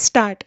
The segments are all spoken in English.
Start.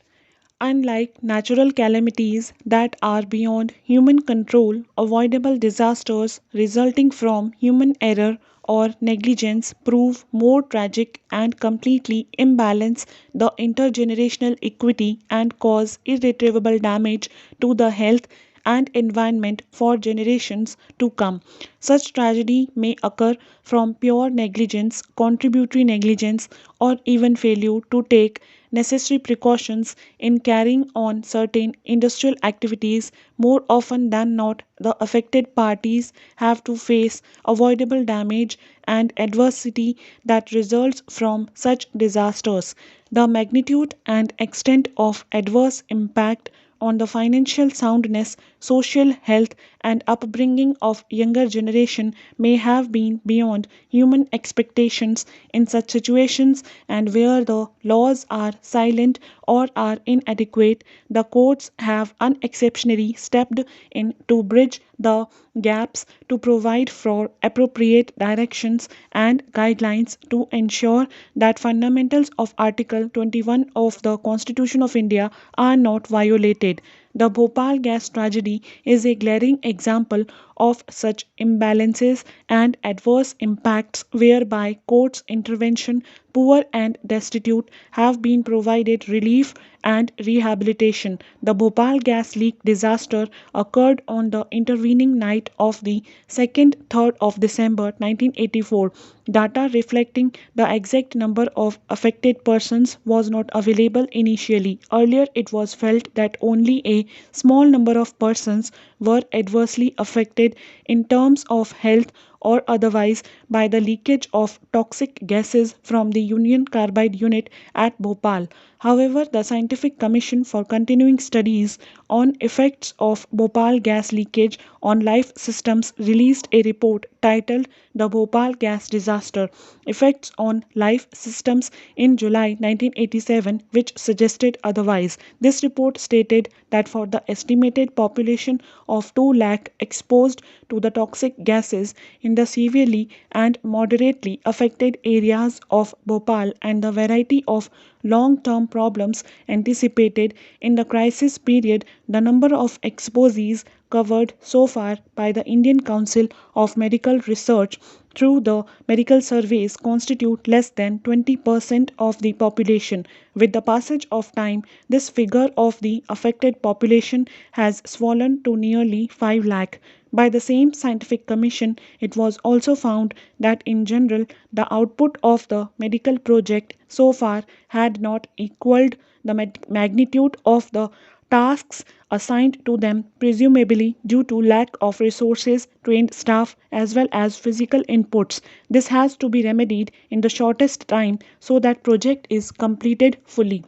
Unlike natural calamities that are beyond human control, avoidable disasters resulting from human error or negligence prove more tragic and completely imbalance the intergenerational equity and cause irretrievable damage to the health and environment for generations to come. Such tragedy may occur from pure negligence, contributory negligence, or even failure to take necessary precautions in carrying on certain industrial activities. More often than not, the affected parties have to face avoidable damage and adversity that results from such disasters. The magnitude and extent of adverse impact on the financial soundness, social health, and upbringing of younger generation may have been beyond human expectations in such situations, and where the laws are silent or are inadequate, the courts have unexceptionally stepped in to bridge the gaps to provide for appropriate directions and guidelines to ensure that fundamentals of Article 21 of the Constitution of India are not violated. The Bhopal gas tragedy is a glaring example of such imbalances and adverse impacts whereby courts' intervention, poor and destitute, have been provided relief and rehabilitation. The Bhopal gas leak disaster occurred on the intervening night of the 2nd 3rd of December 1984. Data reflecting the exact number of affected persons was not available initially. Earlier, it was felt that only a small number of persons were adversely affected in terms of health or otherwise by the leakage of toxic gases from the Union Carbide unit at Bhopal. However, the Scientific Commission for Continuing Studies on Effects of Bhopal Gas Leakage on Life Systems released a report titled The Bhopal Gas Disaster Effects on Life Systems in July 1987, which suggested otherwise. This report stated that for the estimated population of 2 lakh exposed to the toxic gases in the severely and moderately affected areas of Bhopal and the variety of long term problems anticipated in the crisis period, the number of exposees covered so far by the Indian Council of Medical Research through the medical surveys constitute less than 20% of the population. With the passage of time, this figure of the affected population has swollen to nearly 5 lakh. By the same scientific commission, it was also found that in general the output of the medical project so far had not equaled the magnitude of the tasks assigned to them, presumably due to lack of resources, trained staff, as well as physical inputs. This has to be remedied in the shortest time so that project is completed fully.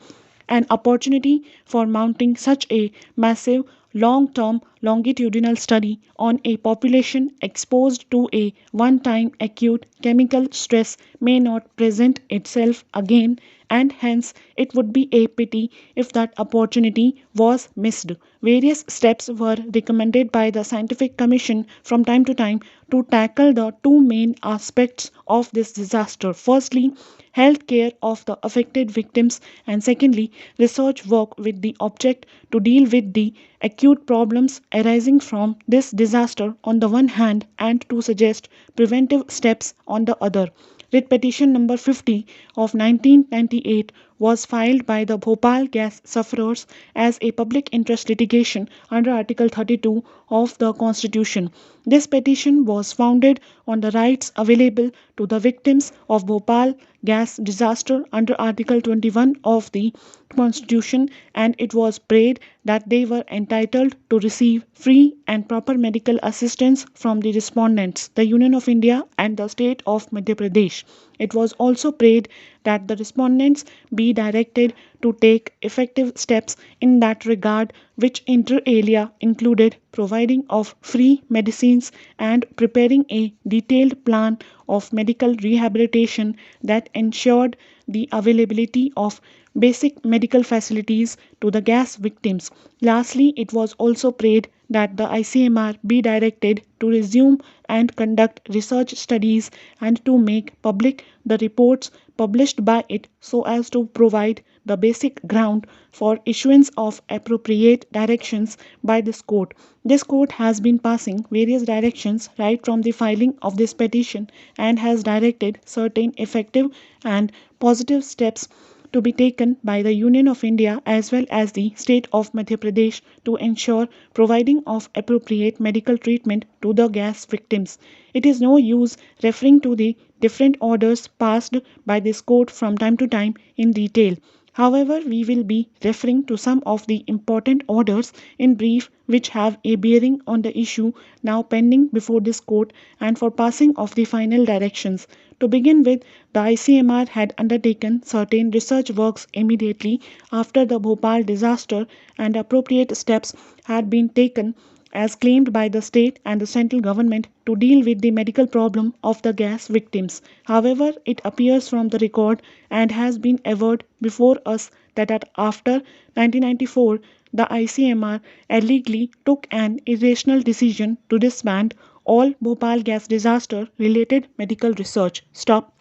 An opportunity for mounting such a massive long term longitudinal study on a population exposed to a one time acute chemical stress may not present itself again, and hence it would be a pity if that opportunity was missed. Various steps were recommended by the Scientific Commission from time to time to tackle the two main aspects of this disaster. Firstly, health care of the affected victims, and secondly, research work with the object to deal with the acute problems arising from this disaster on the one hand and to suggest preventive steps on the other. Writ petition number 50 of 1998 was filed by the Bhopal gas sufferers as a public interest litigation under Article 32 of the Constitution. This petition was founded on the rights available to the victims of Bhopal gas disaster under Article 21 of the Constitution, and it was prayed that they were entitled to receive free and proper medical assistance from the respondents, the Union of India, and the state of Madhya Pradesh. It was also prayed that the respondents be directed to take effective steps in that regard, which inter alia included providing of free medicines and preparing a detailed plan of medical rehabilitation that ensured the availability of basic medical facilities to the gas victims. Lastly, it was also prayed that the ICMR be directed to resume and conduct research studies and to make public the reports published by it so as to provide the basic ground for issuance of appropriate directions by this court. This court has been passing various directions right from the filing of this petition and has directed certain effective and positive steps to be taken by the Union of India as well as the state of Madhya Pradesh to ensure providing of appropriate medical treatment to the gas victims. It is no use referring to the different orders passed by this court from time to time in detail. However, we will be referring to some of the important orders in brief which have a bearing on the issue now pending before this court and for passing of the final directions. To begin with, the ICMR had undertaken certain research works immediately after the Bhopal disaster and appropriate steps had been taken as claimed by the state and the central government to deal with the medical problem of the gas victims. However, it appears from the record and has been averred before us that after 1994, the ICMR illegally took an irrational decision to disband all Bhopal gas disaster related medical research. Stop.